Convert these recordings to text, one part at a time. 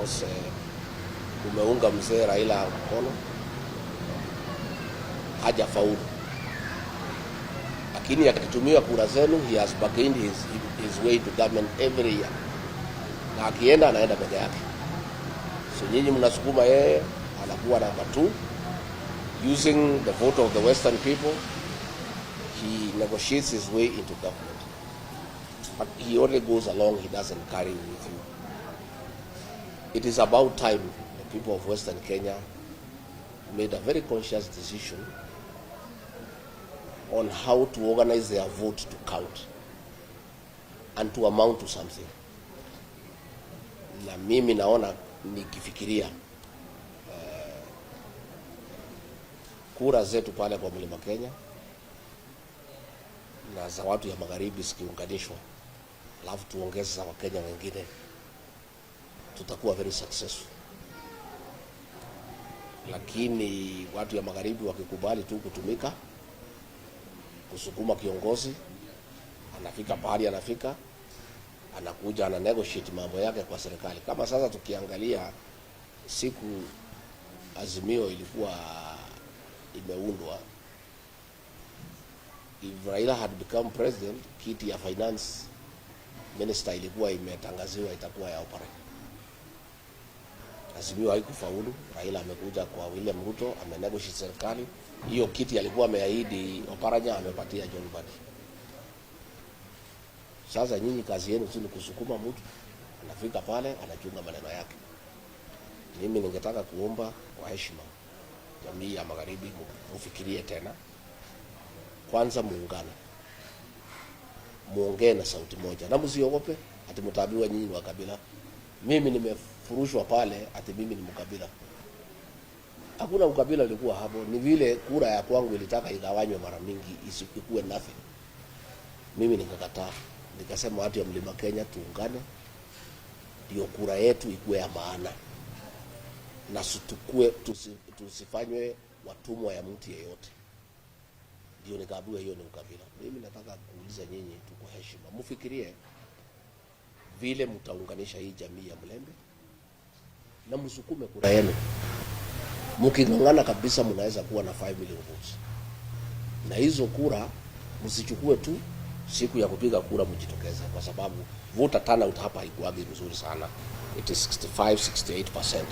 because umeunga mzee Raila mkono, hajafaulu. Lakini akitumia kura zenu, he has bargained his way to government every year. Na akienda anaenda peke yake. So nyinyi mnasukuma yeye anakuwa number 2, using the vote of the Western people. He negotiates his way into government. But he only goes along, he doesn't carry with you. It is about time the people of Western Kenya made a very conscious decision on how to organize their vote to count and to amount to something. Na mimi naona nikifikiria kura zetu pale kwa Mlima Kenya na za watu ya magharibi zikiunganishwa, alafu tuongeze za Wakenya wengine, tutakuwa very successful. Lakini watu ya magharibi wakikubali tu kutumika kusukuma kiongozi, anafika pahali anafika, anakuja ana negotiate mambo yake kwa serikali. Kama sasa tukiangalia siku Azimio ilikuwa imeundwa, if Raila had become president, kiti ya finance minister ilikuwa imetangaziwa itakuwa ya Opera. Azimio haikufaulu, Raila amekuja kwa William Ruto, amenegotiate serikali. Hiyo kiti alikuwa ameahidi Oparanya, amepatia John Mbadi. Sasa nyinyi kazi yenu tu ni kusukuma mtu, anafika pale anachunga maneno yake. Mimi ningetaka kuomba kwa heshima jamii ya magharibi, mufikirie tena. Kwanza muungane, muongee na sauti moja, na msiogope ati mtaambiwa nyinyi wa kabila. Mimi nimefurushwa pale ati mimi ni mkabila. Hakuna ukabila ulikuwa hapo, ni vile kura ya kwangu ilitaka igawanywe mara mingi isikuwe nothing. Mimi nikakataa, nikasema watu ya Mlima Kenya tuungane, ndio kura yetu ikuwe ya maana, na tusifanywe watumwa ya mtu yeyote. Ndio nikaambiwa hiyo ni ukabila. Mimi nataka kuuliza nyinyi tu kwa heshima, mfikirie vile mtaunganisha hii jamii ya Mlembe na msukume kura yenu. Mkingangana kabisa mnaweza kuwa na 5 million votes. Na hizo kura msichukue tu siku ya kupiga kura, mjitokeze, kwa sababu voter turnout hapa haikuagi nzuri sana. It is 65-68%.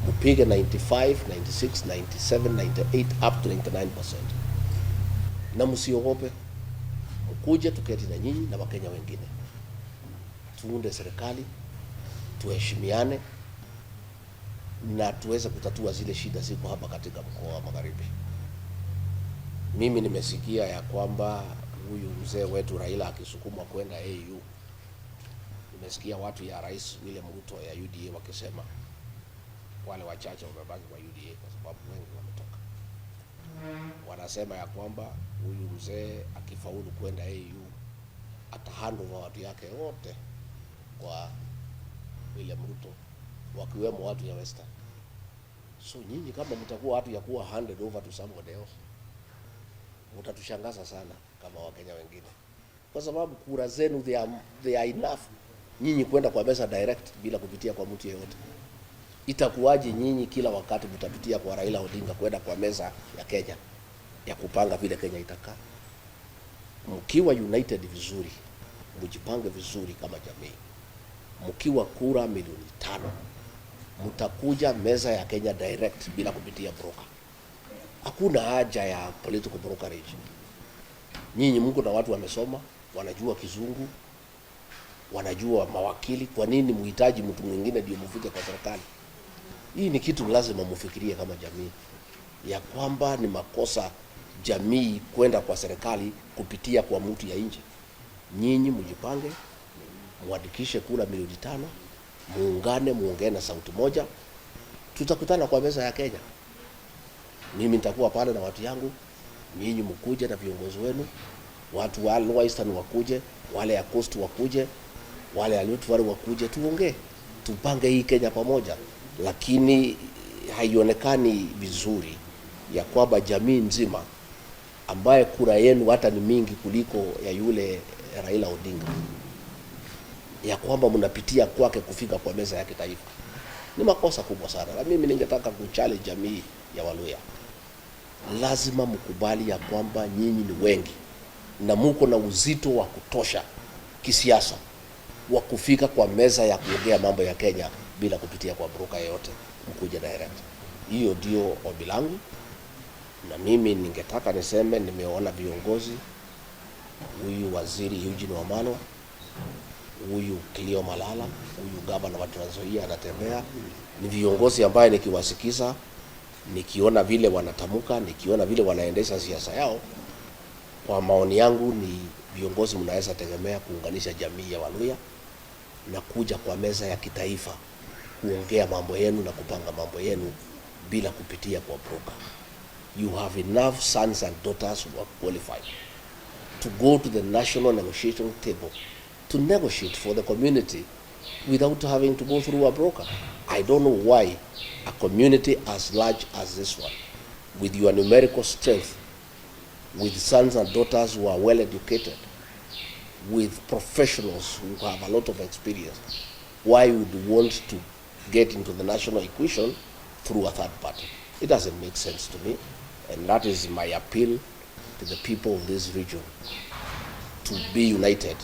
Mpige 95, 96, 97, 98 up to 99%. Na msiogope, mkuje tuketi na nyinyi na Wakenya wengine, tuunde serikali, tuheshimiane na tuweze kutatua zile shida ziko hapa katika mkoa wa Magharibi. Mimi nimesikia ya kwamba huyu mzee wetu Raila akisukumwa kwenda AU. Nimesikia watu ya Rais William Ruto ya UDA wakisema wale wachache wamebaki kwa UDA kwa sababu wengi wametoka. Wanasema ya kwamba huyu mzee akifaulu kwenda AU atahandova watu yake wote kwa William Ruto, wakiwemo watu ya Western. So nyinyi kama mtakuwa watu ya kuwa handed over to somebody else, mtatushangaza sana kama Wakenya wengine, kwa sababu kura zenu they are enough nyinyi kwenda kwa mesa direct bila kupitia kwa mtu yeyote. Itakuwaje nyinyi kila wakati mtapitia kwa Raila Odinga kwenda kwa meza ya Kenya ya kupanga vile Kenya itakaa? Mkiwa united vizuri, mjipange vizuri kama jamii, mkiwa kura milioni 5, mtakuja meza ya Kenya direct bila kupitia broker. Hakuna haja ya political brokerage. Nyinyi mko na watu wamesoma, wanajua kizungu, wanajua mawakili. Kwa nini muhitaji mtu mwingine ndio mfike kwa serikali? Hii ni kitu lazima mufikirie kama jamii, ya kwamba ni makosa jamii kwenda kwa serikali kupitia kwa mtu ya nje. Nyinyi mjipange, muandikishe kura milioni 5, muungane, muongee na sauti moja, tutakutana kwa meza ya Kenya. Mimi nitakuwa pale na watu yangu, nyinyi mkuje na viongozi wenu, watu wa Western wakuje, wale ya Coast wakuje, wale ya Rift Valley wakuje, tuongee, tupange hii Kenya pamoja. Lakini haionekani vizuri ya kwamba jamii nzima ambaye kura yenu hata ni mingi kuliko ya yule Raila Odinga, ya kwamba mnapitia kwake kufika kwa meza ya kitaifa. Ni makosa kubwa sana. Na mimi ningetaka kuchallenge jamii ya Waluya. Lazima mkubali ya kwamba nyinyi ni wengi na muko na uzito wa kutosha kisiasa wa kufika kwa meza ya kuongea mambo ya Kenya bila kupitia kwa broker yoyote, mkuja direct. Hiyo ndio ombi langu, na mimi ningetaka niseme nimeona viongozi, huyu waziri Eugene Wamalwa, huyu Cleo Malala, huyu gavana wa Trans Nzoia anatembea, ni viongozi ambaye nikiwasikiza, nikiona vile wanatamuka, nikiona vile wanaendesha siasa yao, kwa maoni yangu ni viongozi mnaweza tegemea kuunganisha jamii ya Waluya na kuja kwa meza ya kitaifa kuongea mambo yenu na kupanga mambo yenu bila kupitia kwa broker. You have enough sons and daughters who are qualified to go to the national negotiation table to negotiate for the community without having to go through a broker. I don't know why a community as large as this one, with your numerical strength, with sons and daughters who are well educated, with professionals who have a lot of experience, why would you want to get into the national equation through a third party? It doesn't make sense to me, and that is my appeal to the people of this region, to be united.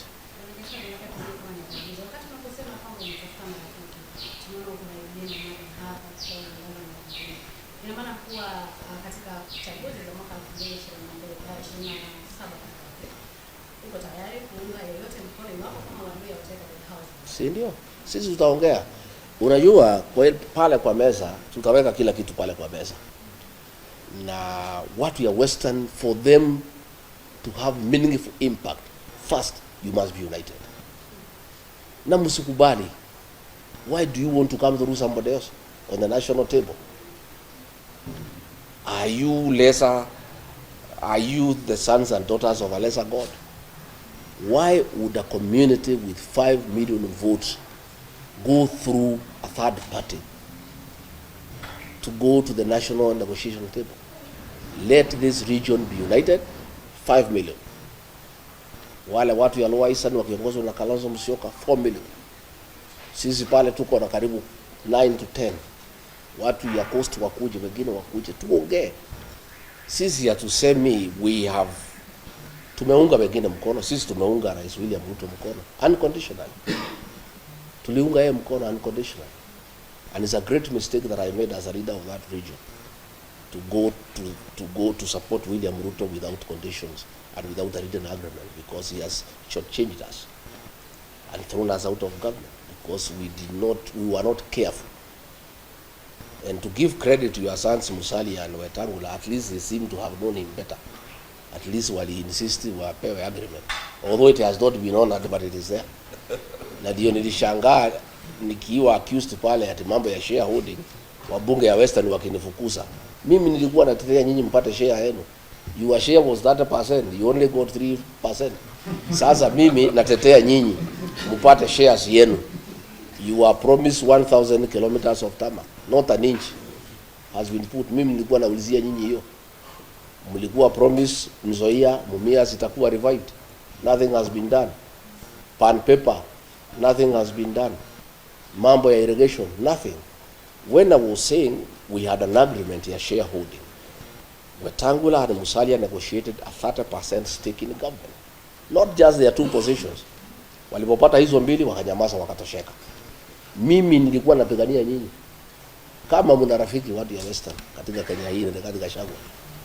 Si ndio? Sisi tutaongea. Unajua pale kwa meza tutaweka kila kitu pale kwa meza. Na watu ya Western, for them to have meaningful impact, first you must be united. Na msikubali. Why do you want to come through somebody else on the national table? Are you lesser? Are you the sons and daughters of a lesser God? Why would a community with 5 million votes go through a third party to go to the national negotiation table? Let this region be united. 5 million. Wale watu ya Lower Eastern wakiongozwa na Kalonzo Musyoka 4 million. Sisi pale tuko na karibu 9 to 10. Watu ya Coast wakuje, wengine wakuje, tuongee. Sisi hatusemi we have, tumeunga wengine mkono. Sisi tumeunga Rais William Ruto mkono unconditionally. Tuliunga yeye mkono unconditionally. And it's a great mistake that I made as a leader of that region to go to support William Ruto without conditions and without a written agreement, because he has shortchanged us and thrown us out of government because we were not careful. And to give credit to your sons Musalia and Wetangula, at least they seem to have known him better. At least wali insist wapewe agreement, although it has not been honored, but it is there. Na ndio nilishangaa nikiwa accused pale ati mambo ya shareholding, wabunge ya Western wakinifukuza. Mimi nilikuwa natetea nyinyi mpate share yenu. Your share was 30%, you only got 3%. Sasa mimi natetea nyinyi mpate shares yenu. You are promised 1,000 kilometers of tarmac, not an inch has been put. Mimi nilikuwa naulizia nyinyi hiyo. Mlikuwa promise Nzoia, Mumias itakuwa revived. Nothing has been done. Pan paper, nothing has been done. Mambo ya irrigation, nothing. When I was saying we had an agreement ya shareholding, Wetangula and Musalia negotiated a 30% stake in the government. Not just their two positions. Walipopata hizo mbili wakanyamaza wakatosheka. Mimi nilikuwa napigania nyinyi. Kama mna rafiki watu ya Western katika Kenya hii na katika Gachagua,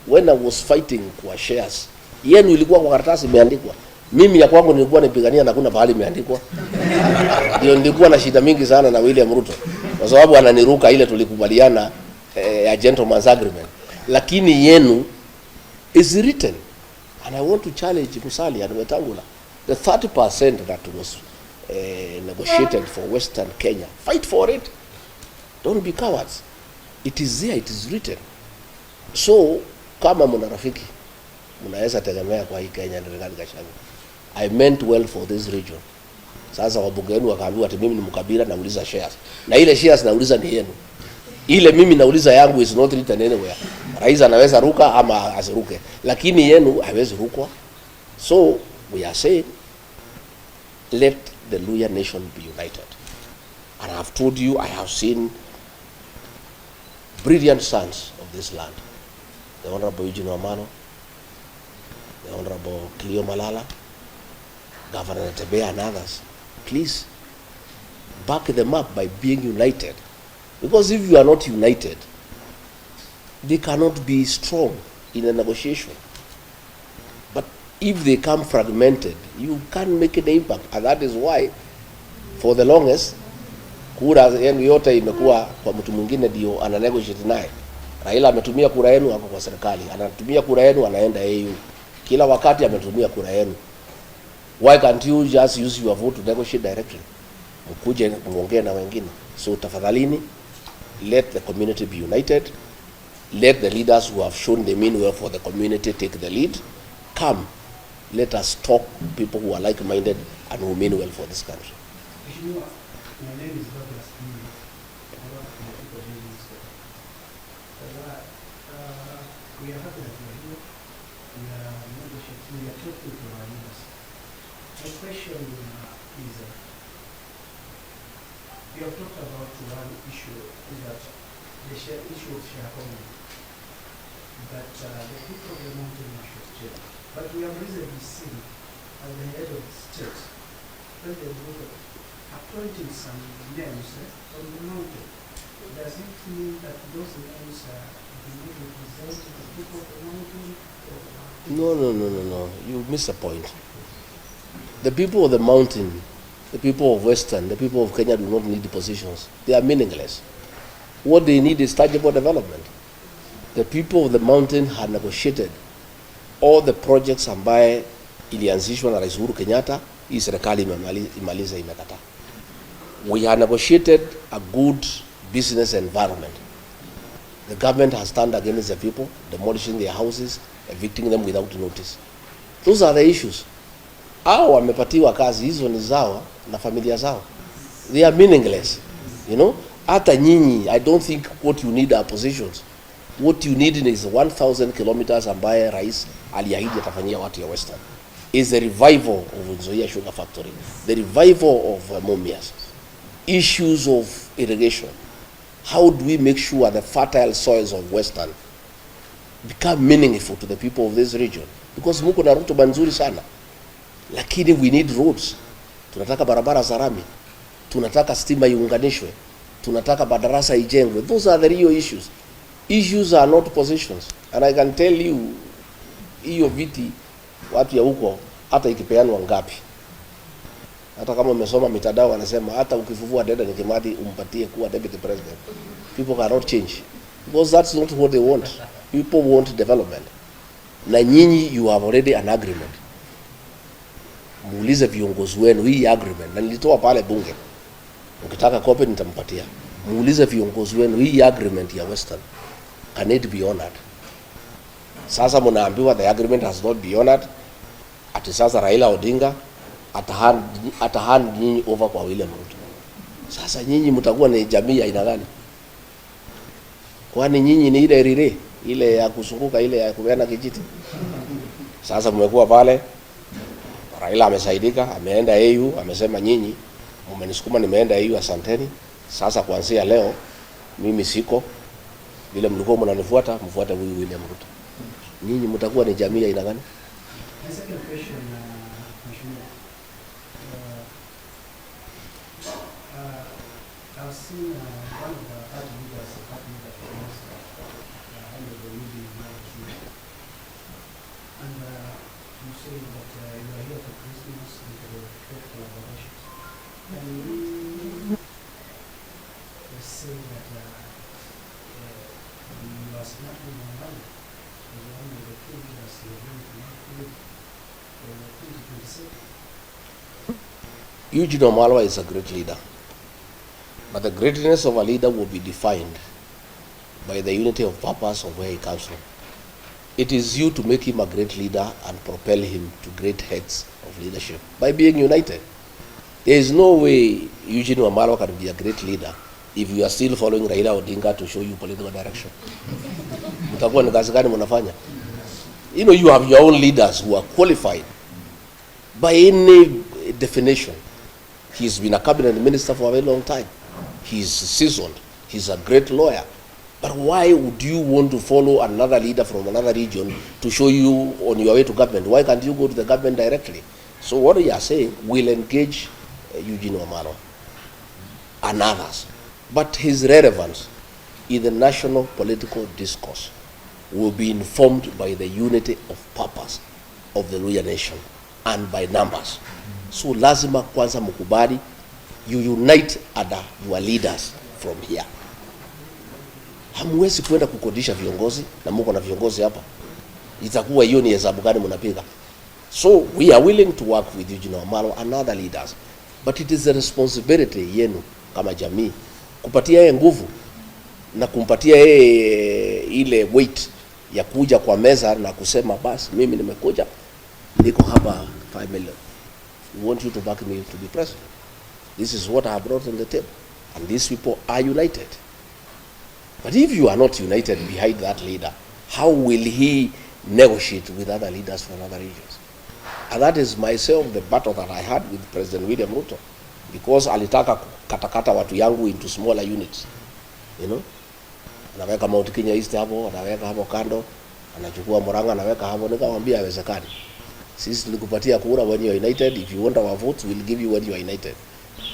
when I was fighting kwa shares, yenu ilikuwa kwa karatasi imeandikwa. Mimi ya kwangu nilikuwa nipigania na kuna pahali imeandikwa. Ndio nilikuwa na shida mingi sana na William Ruto, kwa sababu ananiruka ile tulikubaliana a gentleman's agreement. Lakini yenu is written, and I want to challenge Musalia and Wetangula. The 30% that was negotiated for Western Kenya, fight for it. Don't be cowards. It is there, it is written. So kama mna rafiki mnaweza tegemea kwa hii Kenya ndio Gachagua. I meant well for this region. Sasa wabunge wenu wakaambiwa ati mimi ni mkabila nauliza shares. Na ile shares nauliza ni yenu. Ile mimi nauliza yangu is not written anywhere. Rais anaweza ruka ama asiruke, lakini yenu haiwezi rukwa. So we are saying, let the Luya nation be united. And I have told you, I have seen brilliant sons of this land, the Honorable Eugene Wamalwa, the Honorable Cleo Malala, Governor Tebea and others. Please back them up by being united. Because if you are not united, they cannot be strong in a negotiation. But if they come fragmented, you can't make an impact. And that is why, for the longest, kura yenu yote imekuwa kwa mtu mwingine ndio ana negotiate naye. Raila ametumia kura yenu hapo kwa serikali, anatumia kura yenu anaenda AU. Kila wakati ametumia kura yenu. Why can't you just use your vote to negotiate directly? Mkuje muongee na wengine. So tafadhalini, let the community be united. Let the leaders who have shown they mean well for the community take the lead. Come, let us talk people who are like-minded and who mean well for this country. My name is Douglas. We are happy that we are here. We are negotiating. We are talking to our leaders. My question is, we have talked about one issue, is that the issue of shareholding. That the people of the mountain should change. But we have recently seen at the head of the state, President Ruto appointing some names from the mountain. Does it mean that those names are representing the people of the mountain? No. You miss the point. The people of the mountain, the people of Western, the people of Kenya do not need the positions. They are meaningless. What they need is tangible development. The people of the mountain had negotiated all the projects ambaye ilianzishwa na Rais Uhuru Kenyatta, hii serikali imaliza imekataa. We have negotiated a good business environment. The government has turned against the people, demolishing their houses, evicting them without notice. Those are the issues. Hao wamepatiwa kazi, hizo ni zao na familia zao. They are meaningless. You know, hata nyinyi, I don't think what you need are positions. What you need is 1,000 kilometers ambaye rais aliahidi atafanyia watu ya Western. Is the revival of Nzoia Sugar Factory, the revival of Mumias, issues of irrigation. How do we make sure the fertile soils of Western become meaningful to the people of this region? Because muko na rutuba nzuri sana, lakini we need roads. Tunataka barabara za rami, tunataka stima iunganishwe, tunataka madarasa ijengwe. Those are the real issues. Issues are not positions. And I can tell you, hiyo viti watu ya huko hata ikipeanwa ngapi, hata kama umesoma mitandao wanasema hata ukifufua dada ni Kimathi umpatie kuwa deputy president, people cannot change, because that's not what they want. People want development. Na nyinyi you have already an agreement. Muulize viongozi wenu hii agreement, na nilitoa pale bunge, ukitaka copy nitampatia. Muulize viongozi wenu hii agreement ya Western, can it be honored? Sasa mnaambiwa the agreement has not been honored. Ati sasa Raila Odinga atahand nyinyi over kwa William Ruto. Sasa nyinyi mtakuwa ni jamii ya aina gani? Kwani nyinyi ni ile rire ile ya kusunguka ile ya kubeana kijiti? Sasa mmekuwa pale, Raila amesaidika, ameenda AU, amesema nyinyi mmenisukuma nimeenda AU, asanteni. Sasa kuanzia leo mimi siko, vile mlikuwa mnanifuata mfuate huyu William Ruto. Nyinyi mtakuwa ni jamii ya aina gani? The second question, I've seen one of the party leaders, and you say that you are here for Christmas and for trade collaboration. And they say that you are snapping on money as one of the two leaders you are going to include for 2026. Eugene Wamalwa is a great leader. But the greatness of a leader will be defined by the unity of purpose of where he comes from. It is you to make him a great leader and propel him to great heights of leadership by being united. There is no way Eugene Wamalwa can be a great leader if you are still following Raila Odinga to show you political direction. Mtakuwa ni kazi gani mnafanya? You know, you have your own leaders who are qualified by any definition. He's been a cabinet minister for a very long time. He's seasoned. He's a great lawyer. But why would you want to follow another leader from another region to show you on your way to government? Why can't you go to the government directly? So what we are saying, we'll engage Eugene Wamalwa and others. But his relevance in the national political discourse will be informed by the unity of purpose of the Luhya nation and by numbers. So lazima kwanza mkubali, you unite under your leaders from here. Hamwezi kwenda kukodisha viongozi na mko na viongozi hapa. Itakuwa hiyo ni hesabu gani mnapiga? So we are willing to work with Eugene Wamalwa and other leaders. But it is the responsibility yenu kama jamii kupatia yeye nguvu na kumpatia yeye ile weight ya kuja kwa meza na kusema basi mimi nimekuja niko hapa 5 million. We want you to back me to be president. This is what I have brought on the table. And these people are united. But if you are not united behind that leader, how will he negotiate with other leaders from other regions? And that is myself the battle that I had with President William Ruto. Because alitaka katakata watu yangu into smaller units. You know? Anaweka Mount Kenya East hapo, anaweka hapo kando, anachukua Murang'a, anaweka hapo. Nikamwambia haiwezekani. Sisi tulikupatia kura when you are united. If you want our votes, we'll give you when you are united.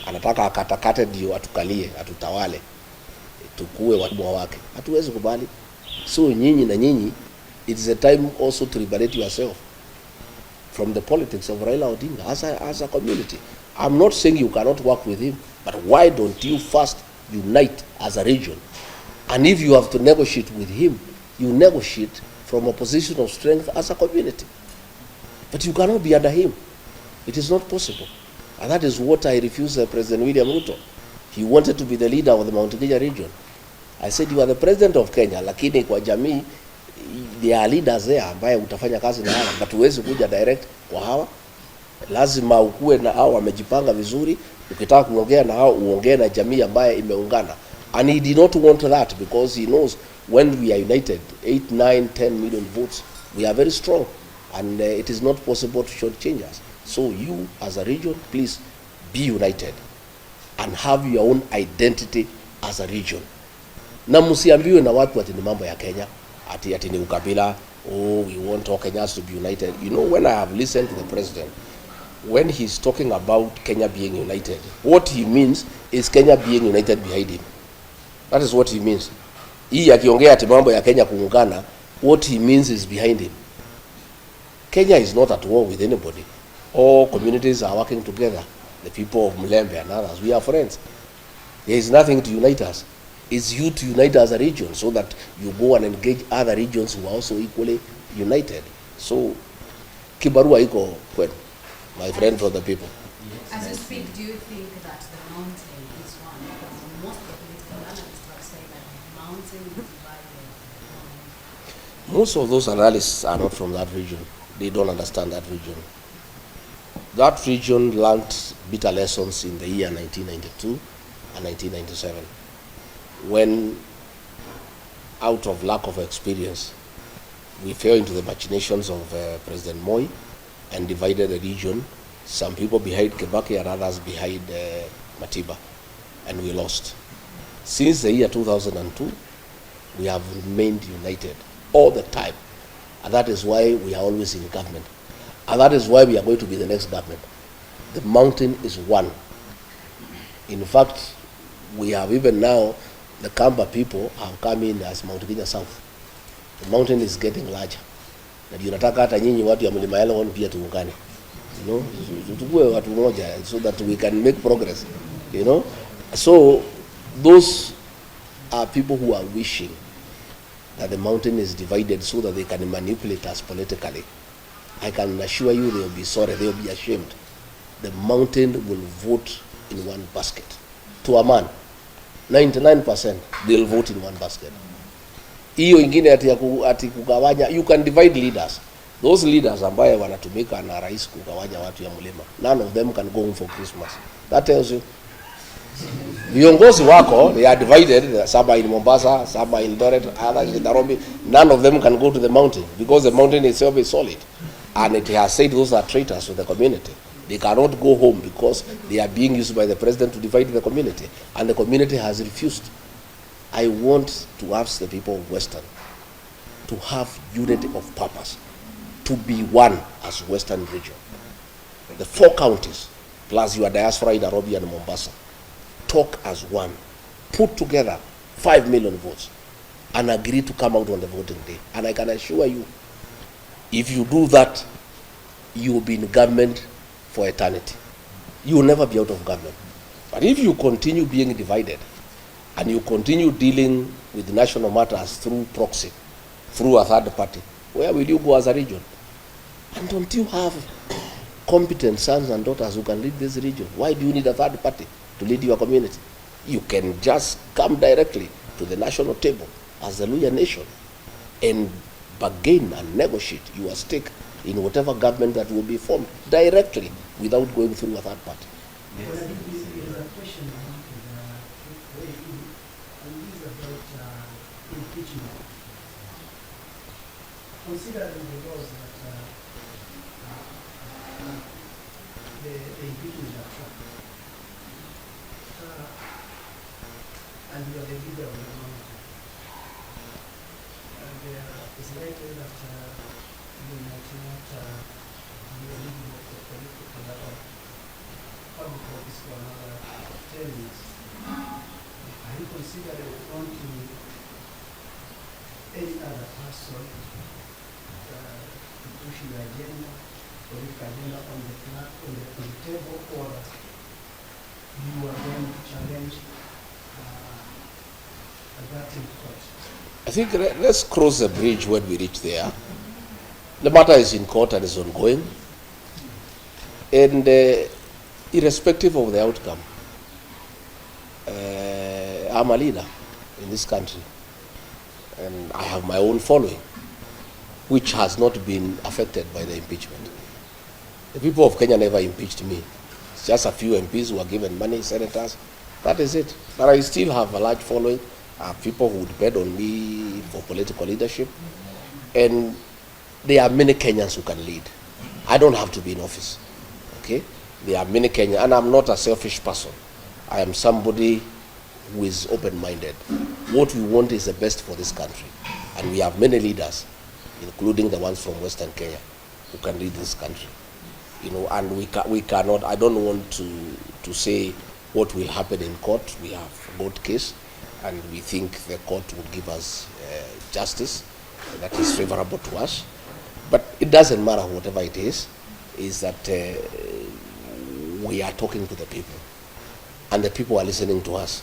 Anataka akatakate ndio atukalie, atutawale, tukue watumwa wake. Hatuwezi kubali. So nyinyi na nyinyi, it is a time also to liberate yourself from the politics of Raila Odinga as a community. I'm not saying you cannot work with him, but why don't you first unite as a region? And if you have to negotiate with him, you negotiate from a position of strength as a community. But you cannot be under him. It is not possible. And that is what I refused President William Ruto. He wanted to be the leader of the Mount Kenya region. I said, you are the president of Kenya, lakini kwa jamii, there are leaders there ambaye utafanya kazi na hawa, but huwezi kuja direct kwa hawa. Lazima ukue na hao wamejipanga vizuri, ukitaka kuongea na hao uongee na jamii ambaye imeungana. And he did not want that because he knows when we are united, 8, 9, 10 million votes, we are very strong. And it is not possible to shortchange us. So you, as a region, please be united and have your own identity as a region. Na msiambiwe na watu ati ni mambo ya Kenya, ati ni ukabila, oh, we want all Kenyans to be united. You know, when I have listened to the president, when he's talking about Kenya being united, what he means is Kenya being united behind him. That is what he means. Hii akiongea ati mambo ya Kenya kuungana, what he means is behind him. Kenya is not at war with anybody. All communities are working together. The people of Mlembe and others, we are friends. There is nothing to unite us. It's you to unite as a region so that you go and engage other regions who are also equally united. So, kibarua iko kwenu, my friend from the people. As you speak, do you think that the mountain is one? Because most of the political analysts have said that the mountain is divided. Most of those analysts are not from that region. They don't understand that region. That region learned bitter lessons in the year 1992 and 1997, when, out of lack of experience, we fell into the machinations of President Moi and divided the region, some people behind Kibaki and others behind Matiba, and we lost. Since the year 2002, we have remained united all the time, and that is why we are always in government. And that is why we are going to be the next government. The mountain is one. In fact, we have even now, the Kamba people have come in as Mount Kenya South. The mountain is getting larger. Na tunataka hata nyinyi watu ya Mlima Elgon pia tuungane. You know, tukue watu moja so that we can make progress. You know, so those are people who are wishing that the mountain is divided so that they can manipulate us politically. I can assure you they will be sorry, they will be ashamed. The mountain will vote in one basket. To a man, 99% they'll vote in one basket. Hiyo ingine ati kugawanya, you can divide leaders. Those leaders ambaye wanatumika na rais kugawanya watu ya mlima, none of them can go home for Christmas. That tells you. Viongozi wako, they are divided, some are in Mombasa, some are in Eldoret, others in Nairobi. None of them can go to the mountain because the mountain itself is solid. And it has said those are traitors to the community. They cannot go home because they are being used by the president to divide the community. And the community has refused. I want to ask the people of Western to have unity of purpose, to be one as Western region. The 4 counties, plus your diaspora in Nairobi and Mombasa, talk as one, put together 5 million votes, and agree to come out on the voting day. And I can assure you, if you do that, you will be in government for eternity. You will never be out of government. But if you continue being divided, and you continue dealing with national matters through proxy, through a third party, where will you go as a region? And don't you have competent sons and daughters who can lead this region? Why do you need a third party to lead your community? You can just come directly to the national table as the Luya nation and bargain and negotiate your stake in whatever government that will be formed directly without going through a third party. There is a question I wanted to weigh in, and this is about impeachment. Considering the laws that the impeachment are tracked, and you are the leader of the mountain, and it's likely that you might not be eligible for political public office for another 10 years. Are you considering wanting any other person to push your agenda, political agenda on the table, or you are going to challenge that in court? I think let's cross the bridge when we reach there. The matter is in court and is ongoing. And irrespective of the outcome, I'm a leader in this country. And I have my own following, which has not been affected by the impeachment. The people of Kenya never impeached me. It's just a few MPs who are given money, senators. That is it. But I still have a large following. I have people who depend on me for political leadership. And there are many Kenyans who can lead. I don't have to be in office. Okay? There are many Kenyans, and I'm not a selfish person. I am somebody who is open-minded. What we want is the best for this country. And we have many leaders, including the ones from Western Kenya, who can lead this country. You know, and we cannot, I don't want to say what will happen in court. We have a court case, and we think the court will give us justice that is favorable to us. But it doesn't matter whatever it is that we are talking to the people, and the people are listening to us.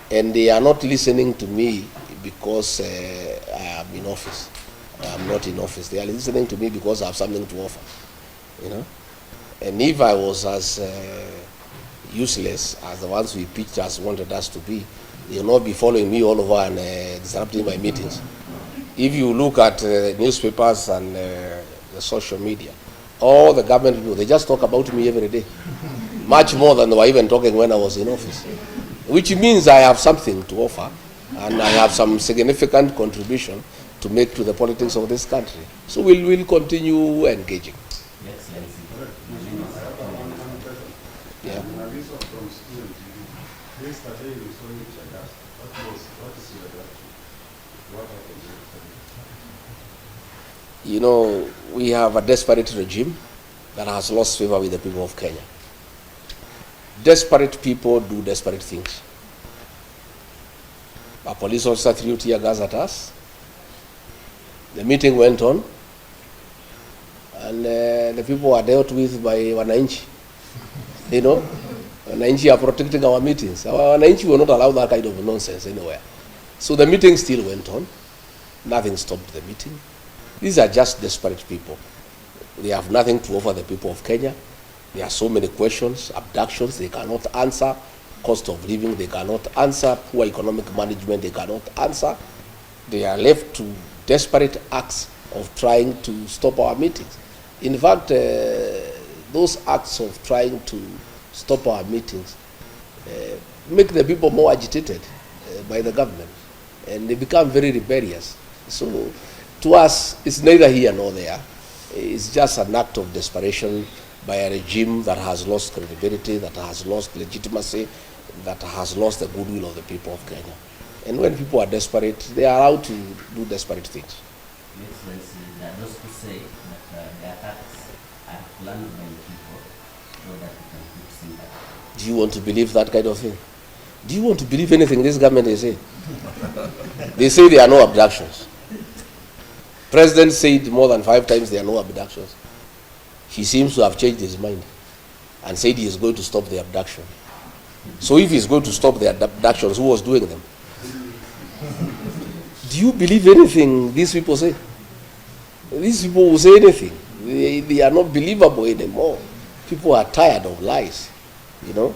And they are not listening to me because I am in office. I am not in office. They are listening to me because I have something to offer. You know? And if I was as useless as the ones we pitched us wanted us to be, they will not be following me all over and disrupting my meetings. If you look at newspapers and the social media, all the government people, they just talk about me every day. Much more than they were even talking when I was in office. Which means I have something to offer, and I have some significant contribution to make to the politics of this country. So we'll continue engaging. Yes, Yeah. You know, we have a desperate regime that has lost favor with the people of Kenya. Desperate people do desperate things. A police officer threw tear gas at us. The meeting went on, and the people were dealt with by Wananchi. You know, Wananchi are protecting our meetings. Our Wananchi will not allow that kind of nonsense anywhere. So the meeting still went on. Nothing stopped the meeting. These are just desperate people. They have nothing to offer the people of Kenya. There are so many questions, abductions they cannot answer, cost of living they cannot answer, poor economic management they cannot answer. They are left to desperate acts of trying to stop our meetings. In fact, those acts of trying to stop our meetings make the people more agitated by the government, and they become very rebellious. So to us, it's neither here nor there. It's just an act of desperation by a regime that has lost credibility, that has lost legitimacy, that has lost the goodwill of the people of Kenya. And when people are desperate, they are allowed to do desperate things. Excellency, there are those who say that the attacks are planned by the people so that we can keep sympathy. Do you want to believe that kind of thing? Do you want to believe anything this government is saying? They say there are no abductions. President said more than 5 times there are no abductions. He seems to have changed his mind and said he is going to stop the abduction. So if he is going to stop the abductions, who was doing them? Do you believe anything these people say? These people will say anything. They are not believable anymore. People are tired of lies, you know,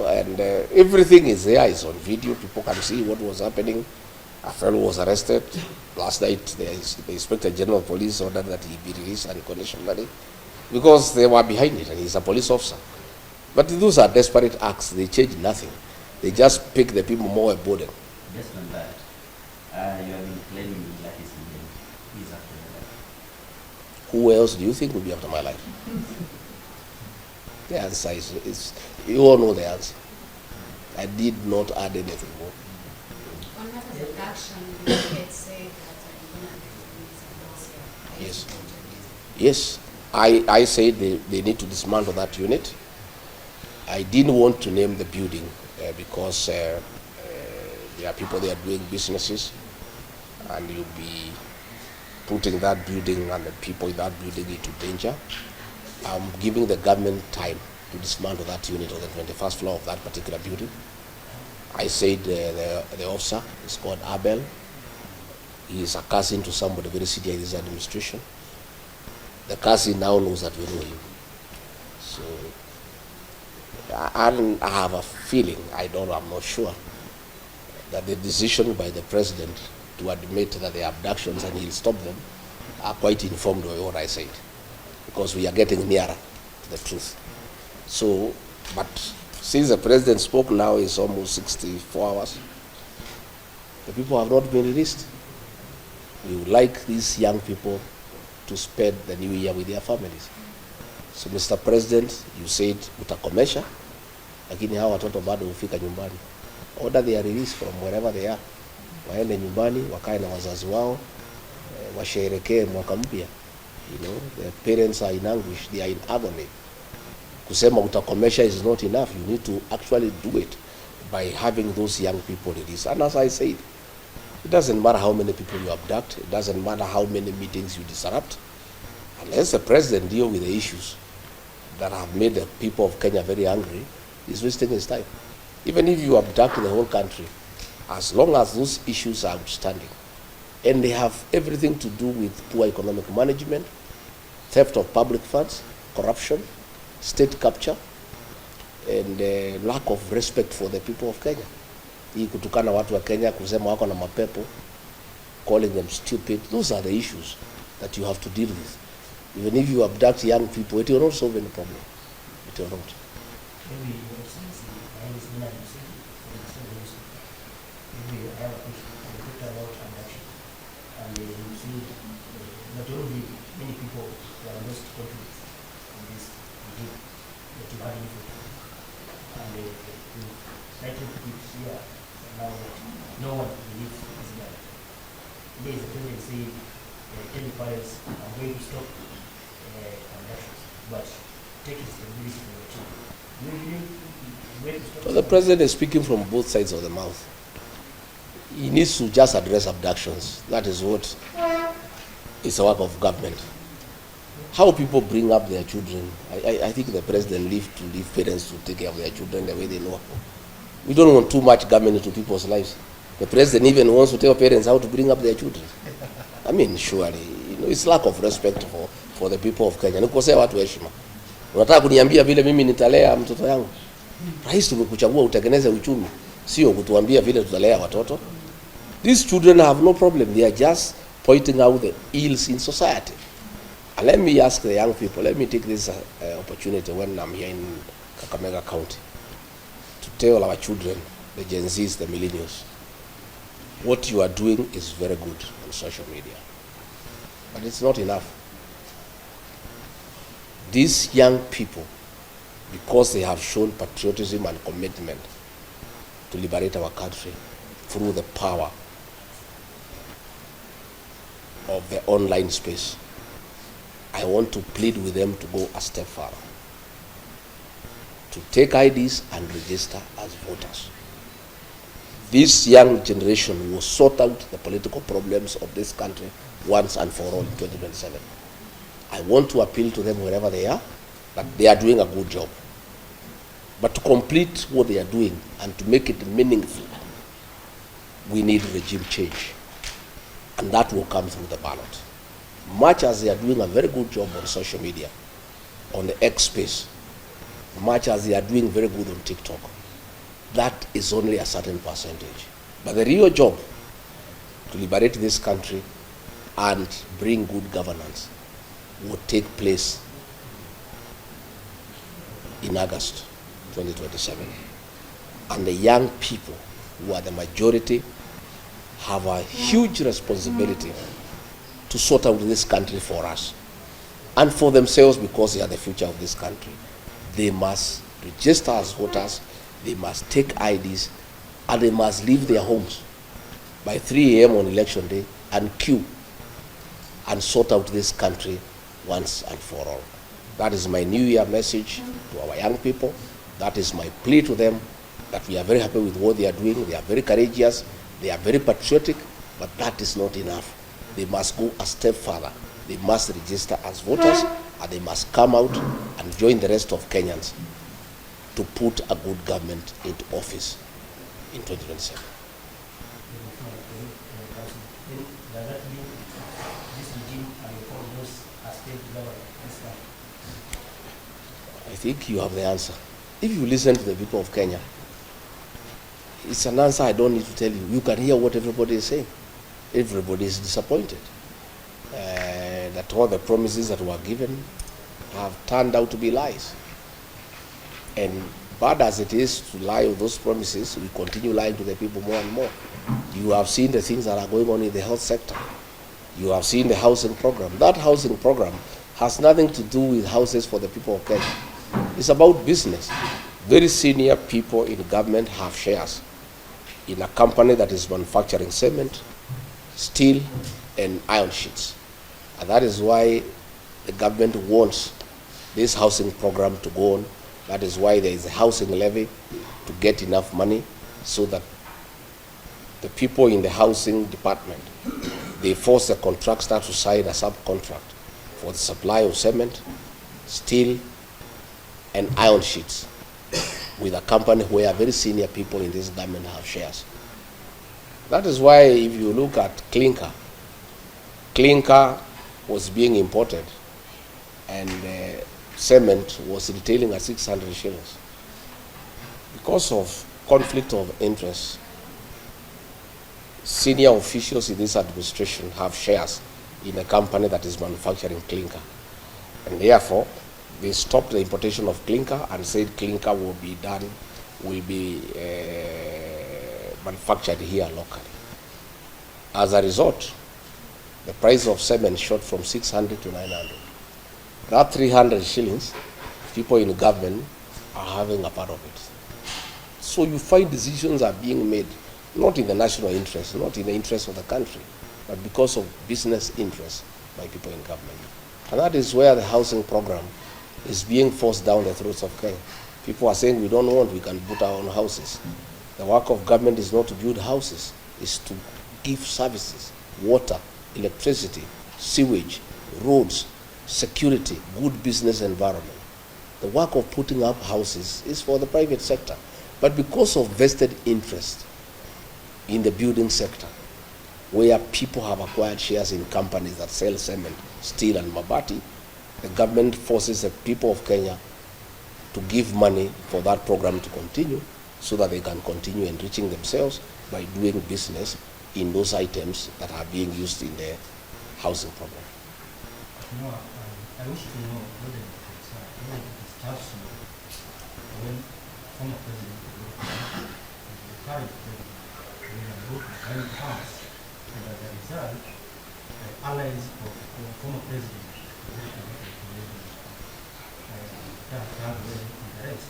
and everything is there. It's on video. People can see what was happening. A fellow was arrested last night. The Inspector General of Police ordered that he be released unconditionally because they were behind it, and he's a police officer. But those are desperate acts. They change nothing. They just pick the people more a burden. Just on that, you have been claiming that is in the after your life. Who else do you think will be after my life? The answer is you all know the answer. I did not add anything more. On matters of action, you had said that you're going to release a dossier. Yes, I said they need to dismantle that unit. I didn't want to name the building because there are people there doing businesses, and you'll be putting that building and the people in that building into danger. I'm giving the government time to dismantle that unit on the 21st floor of that particular building. I said the officer is called Abel. He is a cousin to somebody very senior in this administration. The cousin now knows that we know him. So I have a feeling, I'm not sure, that the decision by the president to admit that the abductions and he'll stop them are quite informed by what I said, because we are getting nearer to the truth. So, but since the president spoke now, it's almost 64 hours. The people have not been released. We would like these young people to spend the new year with their families. So, Mr. President, you said utakomesha, lakini hawa watoto bado hufika nyumbani. Order their release from wherever they are. Waende nyumbani, wakae na wazazi wao, washerekee mwaka mpya. You know, the parents are in anguish, they are in agony. Kusema utakomesha is not enough. You need to actually do it by having those young people released. And as I said, it doesn't matter how many people you abduct, it doesn't matter how many meetings you disrupt, unless the president deal with the issues that have made the people of Kenya very angry, he's wasting his time. Even if you abduct the whole country, as long as those issues are outstanding, and they have everything to do with poor economic management, theft of public funds, corruption, state capture, and lack of respect for the people of Kenya. Hii kutukana watu wa Kenya, kusema wako na mapepo, calling them stupid, those are the issues that you have to deal with. Even if you abduct young people, it will not solve any problem. It will not. Maybe your excellency, my name is Nina Yusuf, maybe I have a question about abduction. And you see, not only many people who are lost confidence in this regime that you had before. And you cited it here now that no one believes this guy. There is a tendency telling parents, I'm going to stop abductions, but take responsibility for your children. Do you believe the way to stop? Well, the president is speaking from both sides of the mouth. He needs to just address abductions. That is what is the work of government. How people bring up their children, I think the president leave parents to take care of their children the way they know. We don't want too much government into people's lives. The president even wants to tell parents how to bring up their children. I mean, surely, it's lack of respect for the people of Kenya. Nikosea watu heshima. Unataka kuniambia vile mimi nitalea mtoto yangu? Rais tumekuchagua utengeneze uchumi, sio kutuambia vile tutalea watoto. These children have no problem. They are just pointing out the ills in society. And let me ask the young people, let me take this opportunity when I'm here in Kakamega County to tell our children, the Gen Zs, the millennials, what you are doing is very good on social media. But it's not enough. These young people, because they have shown patriotism and commitment to liberate our country, through the power of the online space, I want to plead with them to go a step further, to take IDs and register as voters. This young generation will sort out the political problems of this country once and for all in 2027. I want to appeal to them wherever they are, that they are doing a good job. But to complete what they are doing and to make it meaningful, we need regime change. And that will come through the ballot. Much as they are doing a very good job on social media, on the X space, much as they are doing very good on TikTok, that is only a certain percentage. But the real job to liberate this country and bring good governance will take place in August 2027. And the young people, who are the majority, have a huge responsibility to sort out this country for us and for themselves, because they are the future of this country. They must register as voters, they must take IDs, and they must leave their homes by 3 a.m. on election day and queue and sort out this country once and for all. That is my New Year message to our young people. That is my plea to them, that we are very happy with what they are doing. They are very courageous, they are very patriotic, but that is not enough. They must go a step further. They must register as voters, and they must come out and join the rest of Kenyans to put a good government into office in 2027. I think you have the answer. If you listen to the people of Kenya, it's an answer I don't need to tell you. You can hear what everybody is saying. Everybody is disappointed that all the promises that were given have turned out to be lies. And bad as it is to lie on those promises, we continue lying to the people more and more. You have seen the things that are going on in the health sector. You have seen the housing program. That housing program has nothing to do with houses for the people of Kenya. It's about business. Very senior people in government have shares in a company that is manufacturing cement, steel, and iron sheets. And that is why the government wants this housing program to go on. That is why there is a housing levy to get enough money so that the people in the housing department, they force the contractor to sign a subcontract for the supply of cement, steel, and iron sheets with a company where very senior people in this government have shares. That is why if you look at clinker was being imported and cement was retailing at 600 shillings. Because of conflict of interest, senior officials in this administration have shares in a company that is manufacturing clinker. And therefore, they stopped the importation of clinker and said clinker will be manufactured here locally. As a result, the price of cement shot from 600 to 900. That 300 shillings, people in government are having a part of it. So you find decisions are being made, not in the national interest, not in the interest of the country, but because of business interests by people in government. And that is where the housing program is being forced down the throats of Kenya. People are saying we don't want, we can put our own houses. The work of government is not to build houses, it's to give services, water, electricity, sewage, roads, security, good business environment. The work of putting up houses is for the private sector. But because of vested interest in the building sector, where people have acquired shares in companies that sell cement, steel, and mabati, the government forces the people of Kenya to give money for that program to continue so that they can continue enriching themselves by doing business in those items that are being used in the housing program. No, I wish to know whether it's touching when former President the current President Ruto comes, and as a result, the allies of the former President that have interest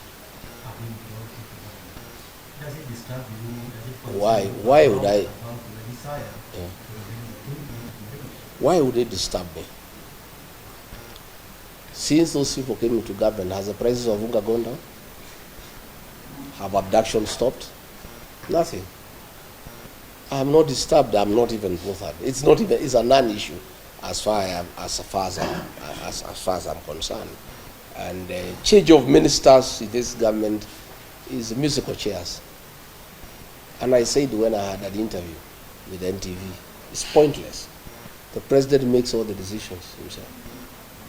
are being brought into government. Does it disturb you? Does it Why? concern you Why would I? about the desire Yeah. to Why would it disturb me? Since those people came into government, has the prices of unga gone down? Have abduction stopped? Nothing. I'm not disturbed. I'm not even bothered. It's not even. It's a non-issue as far as I'm concerned. And change of ministers in this government is musical chairs. And I said when I had an interview with NTV, it's pointless. The president makes all the decisions himself.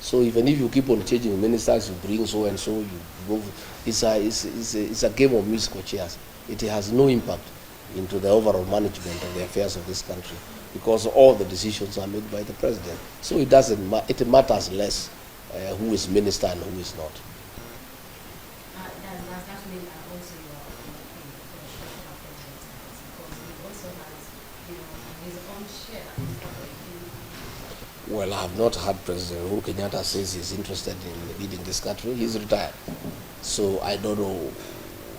So even if you keep on changing ministers, you bring so and so, you go. It's a game of musical chairs. It has no impact into the overall management of the affairs of this country because all the decisions are made by the president. So it doesn't. It matters less who is minister and who is not. Does that mean also you are for the structure of president because he also has, his own share in. Well, I have not heard President Uhuru Kenyatta says he's interested in leading this country. He's retired. So I don't know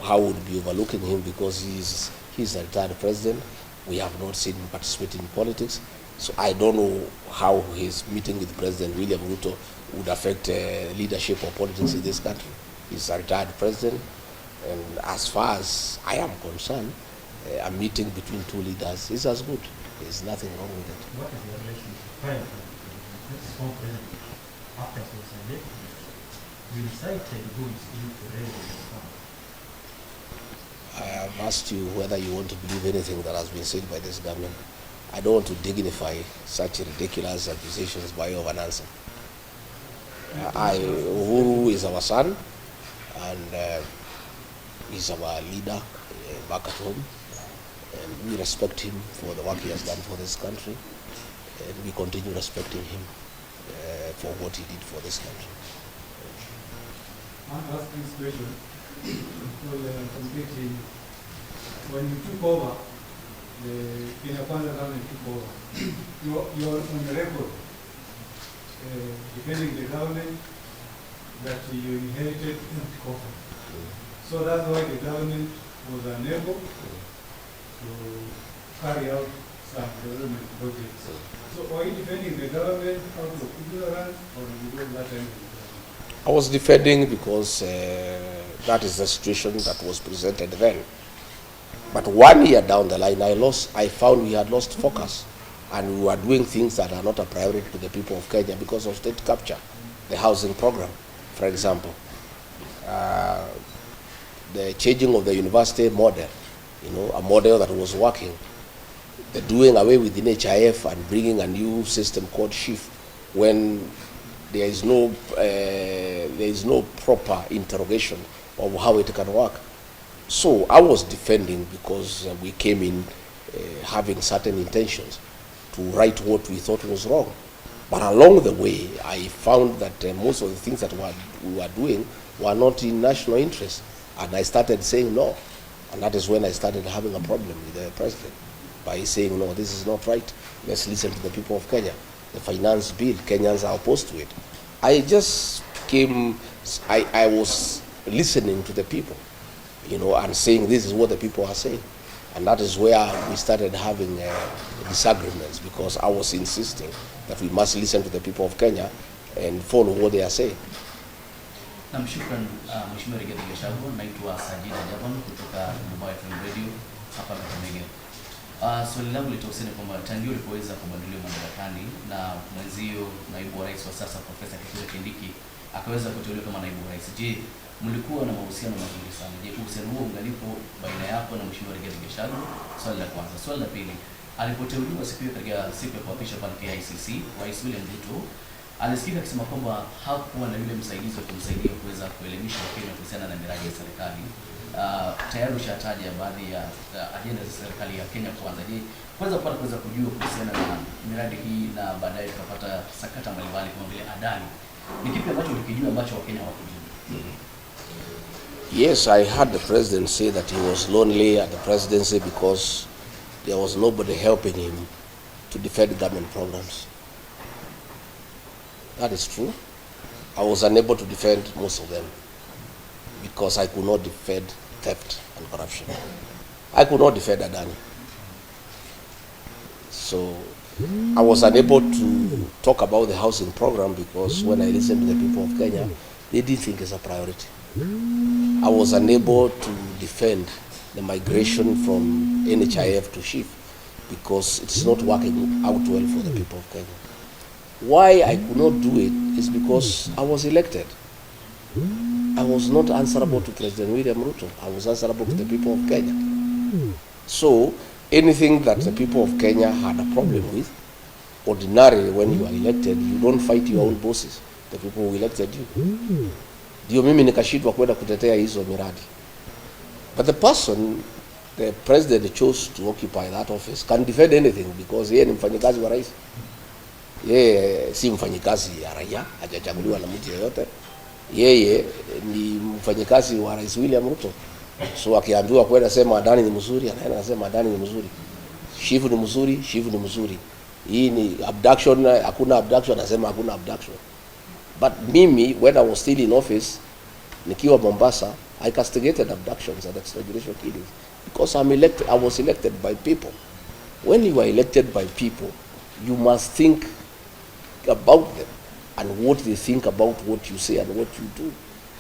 how would be overlooking him because he's a retired president. We have not seen him participate in politics. So I don't know how his meeting with President William Ruto would affect leadership or politics in this country. He's a retired president. And as far as I am concerned, a meeting between two leaders is as good. There's nothing wrong with it. What is your relationship prior to this small president after he was elected? You recited who is due to raise the fund. I have asked you whether you want to believe anything that has been said by this government. I don't want to dignify such ridiculous accusations by way of an answer. Uhuru is our son, and he's our leader back at home. And we respect him for the work he has done for this country, and we continue respecting him for what he did for this country. I'm asking this question because completely, when you took over, the Kenya government took over, you're on the record defending the government that you inherited empty coffers. So that's why the government was unable to carry out some development projects. So are you defending the government out of ignorance or because that time? I was defending because that is the situation that was presented then. But 1 year down the line, I found we had lost focus, and we were doing things that are not a priority to the people of Kenya because of state capture. The housing program, for example, the changing of the university model, a model that was working, the doing away with NHIF and bringing a new system called SHIFT when there is no proper interrogation of how it can work. So I was defending because we came in having certain intentions to right what we thought was wrong. But along the way, I found that most of the things that we were doing were not in national interest. And I started saying no. And that is when I started having a problem with the president by saying, no, this is not right. Let's listen to the people of Kenya. The finance bill, Kenyans are opposed to it. I just I was listening to the people, and saying this is what the people are saying. And that is where we started having disagreements because I was insisting that we must listen to the people of Kenya and follow what they are saying. Namshukran Mheshimiwa Rigathi Gachagua. Naitwa Sajida Javan kutoka Mobile FM Radio hapa Kakamega. Swali langu litahusiana kwamba tangu ulipoweza kubadilishwa madarakani na mwenzio naibu wa rais wa sasa Profesa Kithure Kindiki akaweza kuteuliwa kama naibu wa rais, je, mlikuwa na mahusiano mazuri sana? Je, uhusiano huo ungalipo baina yako na Mheshimiwa Rigathi Gachagua? Swali la kwanza. Swali la pili, alipoteuliwa katika siku ya kuapisha pale KICC, Rais William Ruto alisikika akisema kwamba hakuwa na yule msaidizi wa kumsaidia kuweza kuelimisha Wakenya kuhusiana na miradi ya serikali. Tayari ushataja baadhi ya ajenda za serikali ya Kenya Kwanza. Je, kuweza kujua kuhusiana na miradi hii na baadaye tukapata sakata mbalimbali kama vile adani, ni kipi ambacho ulikijua ambacho Wakenya hawakujua? Yes, I heard the president say that he was lonely at the presidency because there was nobody helping him to defend government programs. That is true. I was unable to defend most of them because I could not defend theft and corruption. I could not defend Adani. So I was unable to talk about the housing program because when I listened to the people of Kenya, they didn't think it's a priority. I was unable to defend the migration from NHIF to SHIF because it's not working out well for the people of Kenya. Why I could not do it is because I was elected. I was not answerable to President William Ruto. I was answerable to the people of Kenya. So anything that the people of Kenya had a problem with, ordinarily when you are elected, you don't fight your own bosses, the people who elected you. Ndio mimi nikashindwa kwenda kutetea hizo miradi. But the person the president chose to occupy that office can defend anything because yeye ni mfanyikazi wa rais. Yeye si mfanyikazi ya raia, hajachaguliwa na mtu yeyote. Yeye ni mfanyikazi wa Rais William Ruto. So akiambiwa kwenda sema Adani ni mzuri, anaenda anasema Adani ni mzuri. Shifu ni mzuri, Shifu ni mzuri. Hii ni abduction, hakuna abduction, anasema hakuna abduction. But mimi, when I was still in office, nikiwa Mombasa, I castigated abductions and extrajudicial killings because I was elected by people. When you are elected by people, you must think about them and what they think about what you say and what you do.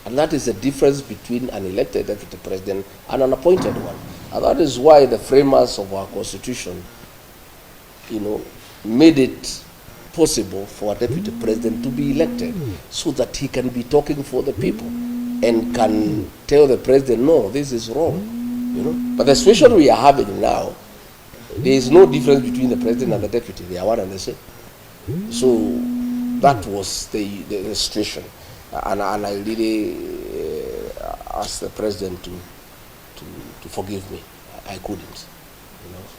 And that is the difference between an elected deputy president and an appointed one. And that is why the framers of our constitution, made it possible for a deputy president to be elected so that he can be talking for the people and can tell the president, no, this is wrong. But the situation we are having now, there is no difference between the president and the deputy. They are one and the same. So that was the situation. And I really asked the president to forgive me. I couldn't.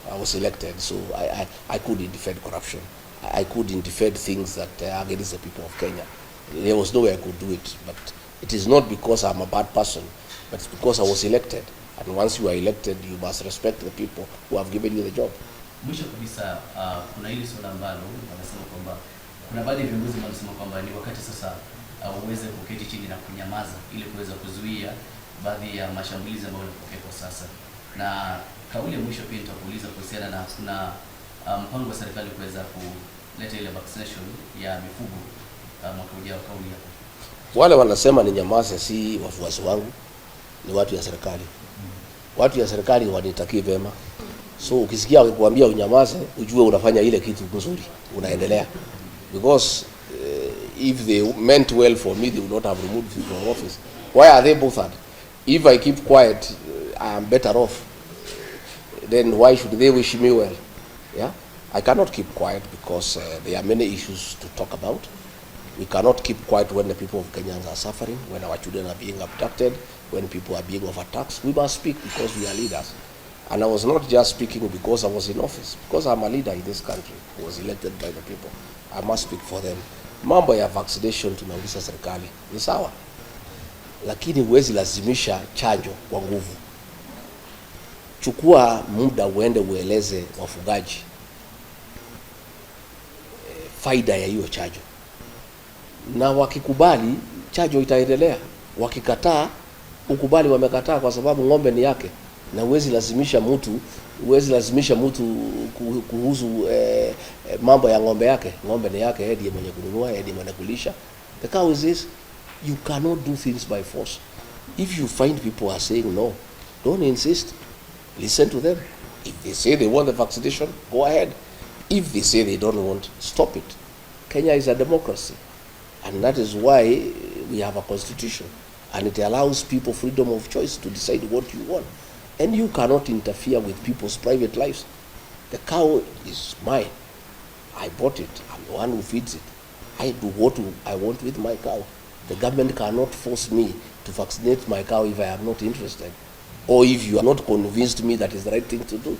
I was elected, so I couldn't defend corruption. I couldn't defend things that are against the people of Kenya. There was no way I could do it. But it is not because I'm a bad person, but it's because I was elected. And once you are elected, you must respect the people who have given you the job. Mwisho kabisa, kuna hili swala ambalo wanasema kwamba kuna baadhi ya viongozi wanasema kwamba ni wakati sasa uweze kuketi chini na kunyamaza ili kuweza kuzuia baadhi ya mashambulizi ambayo yanatokea kwa sasa. Na kauli ya mwisho pia nitakuuliza kuhusiana na kuna mpango wa serikali kuweza kuleta ile vaccination ya mifugo mwaka ujao. Kauli yako. Wale wanasema ni nyamaze si wafuasi wangu, ni watu ya serikali. Watu ya serikali wanitakie vema. So ukisikia wakikwambia unyamaze, ujue unafanya ile kitu nzuri, unaendelea. Because if they meant well for me, they would not have removed me from office. Why are they bothered? If I keep quiet, I am better off. Then why should they wish me well? Yeah, I cannot keep quiet because there are many issues to talk about. We cannot keep quiet when the people of Kenyans are suffering, when our children are being abducted, when people are being overtaxed. We must speak because we are leaders. And I was not just speaking because I was in office, because I'm a leader in this country who was elected by the people. I must speak for them. Mambo ya vaccination tunauliza serikali ni sawa, lakini huwezi lazimisha chanjo kwa nguvu. Chukua muda uende ueleze wafugaji faida ya hiyo chanjo, na wakikubali chanjo itaendelea. Wakikataa, ukubali wamekataa kwa sababu ng'ombe ni yake, na huwezi lazimisha mtu kuhusu mambo ya ng'ombe yake. Ng'ombe ni yake, ndiye mwenye kununua, ndiye mwenye kulisha. The cow is this. You cannot do things by force. If you find people are saying no, don't insist. Listen to them. If they say they want the vaccination, go ahead. If they say they don't want, stop it. Kenya is a democracy, and that is why we have a constitution, and it allows people freedom of choice to decide what you want. And you cannot interfere with people's private lives. The cow is mine. I bought it. I'm the one who feeds it. I do what I want with my cow. The government cannot force me to vaccinate my cow if I am not interested, or if you are not convinced me that is the right thing to do.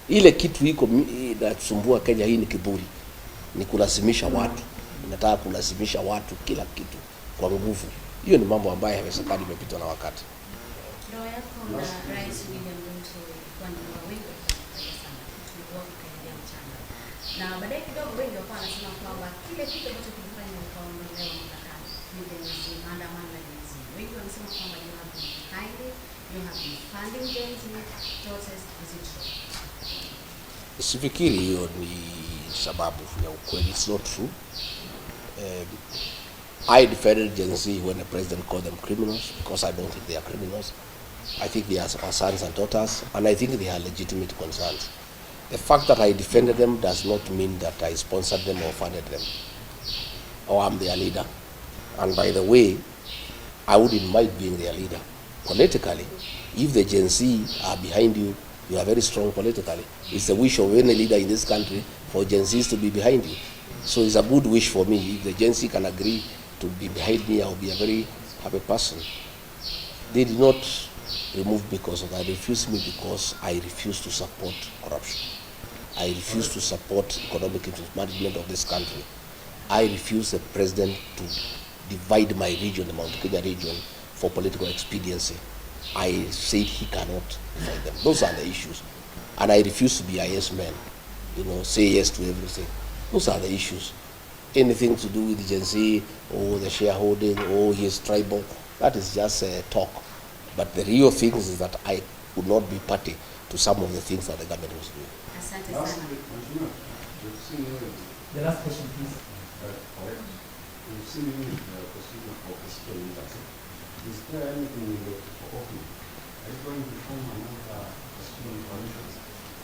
Ile kitu iko inasumbua Kenya hii ni kiburi. Ni kulazimisha watu. Nataka kulazimisha watu kila kitu kwa nguvu. Hiyo ni mambo ambayo yamesakadi imepitwa na wakati. Ndoa yako na Rais William Ruto wanandoa wengi sana tulikuwa tukaendelea mchana. Na baadaye kidogo wengi wakawa wanasema kwamba kile kitu ambacho kilifanya ukaondolewa mamlakani ni maandamano na jinsi. Wengi wanasema kwamba you have been behind it you have been funding Gen Z protest. Is it true? Sifikiri hiyo ni sababu ya ukweli. It's not true. I defended Gen Z when the president called them criminals, because I don't think they are criminals. I think they are our sons and daughters, and I think they are legitimate concerns. The fact that I defended them does not mean that I sponsored them or funded them, or I'm their leader. And by the way, I wouldn't mind being their leader. Politically, if the Gen Z are behind you, you are very strong politically. It's the wish of any leader in this country for Gen Zs to be behind you. So it's a good wish for me. If the Gen Z can agree to be behind me, I'll be a very happy person. They did not remove me because of that. They refused me because I refuse to support corruption. I refuse to support economic management of this country. I refuse the president to divide my region, the Mount Kenya region, for political expediency. I said he cannot divide them. Those are the issues. And I refuse to be a yes man, say yes to everything. Those are the issues. Anything to do with the Gen Z or the shareholding or his tribal, that is just talk. But the real thing is that I would not be party to some of the things that the government was doing. Asante sana. The last question, please. We've seen you in the procedure for political leaders. Is there anything in the offering? Are you going to form another political coalition?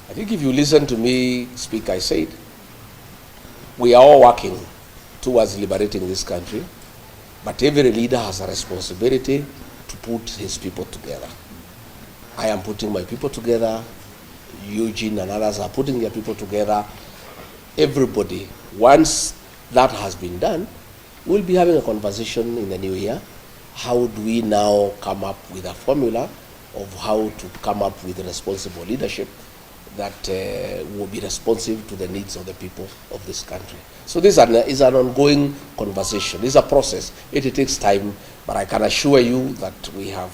I think if you listen to me speak, I said, we are all working towards liberating this country, but every leader has a responsibility to put his people together. I am putting my people together. Eugene and others are putting their people together. Everybody, once that has been done, we'll be having a conversation in the new year. How do we now come up with a formula of how to come up with responsible leadership that will be responsive to the needs of the people of this country? So this is an ongoing conversation. It's a process. It takes time, but I can assure you that we have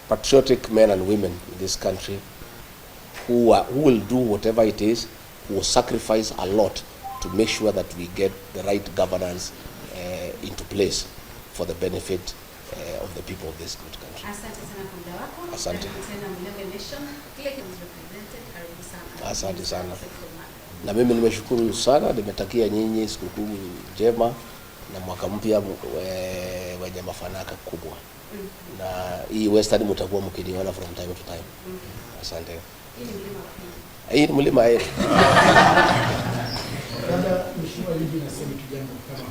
patriotic men and women in this country who will do whatever it is, who will sacrifice a lot to make sure that we get the right governance into place for the benefit of the people of this good country. Asante sana kwa muda wako. Asante. Tena Mlenge Nation, kile kile represented, karibu sana. Asante sana. Na mimi nimeshukuru sana, nimetakia nyinyi sikukuu njema na mwaka mpya wenye mafanaka kubwa. Na hii Western mtakuwa mkiniona from time to time. Asante. Hii ni mlima yetu. Labda mheshimiwa Eugene aseme tu jambo kama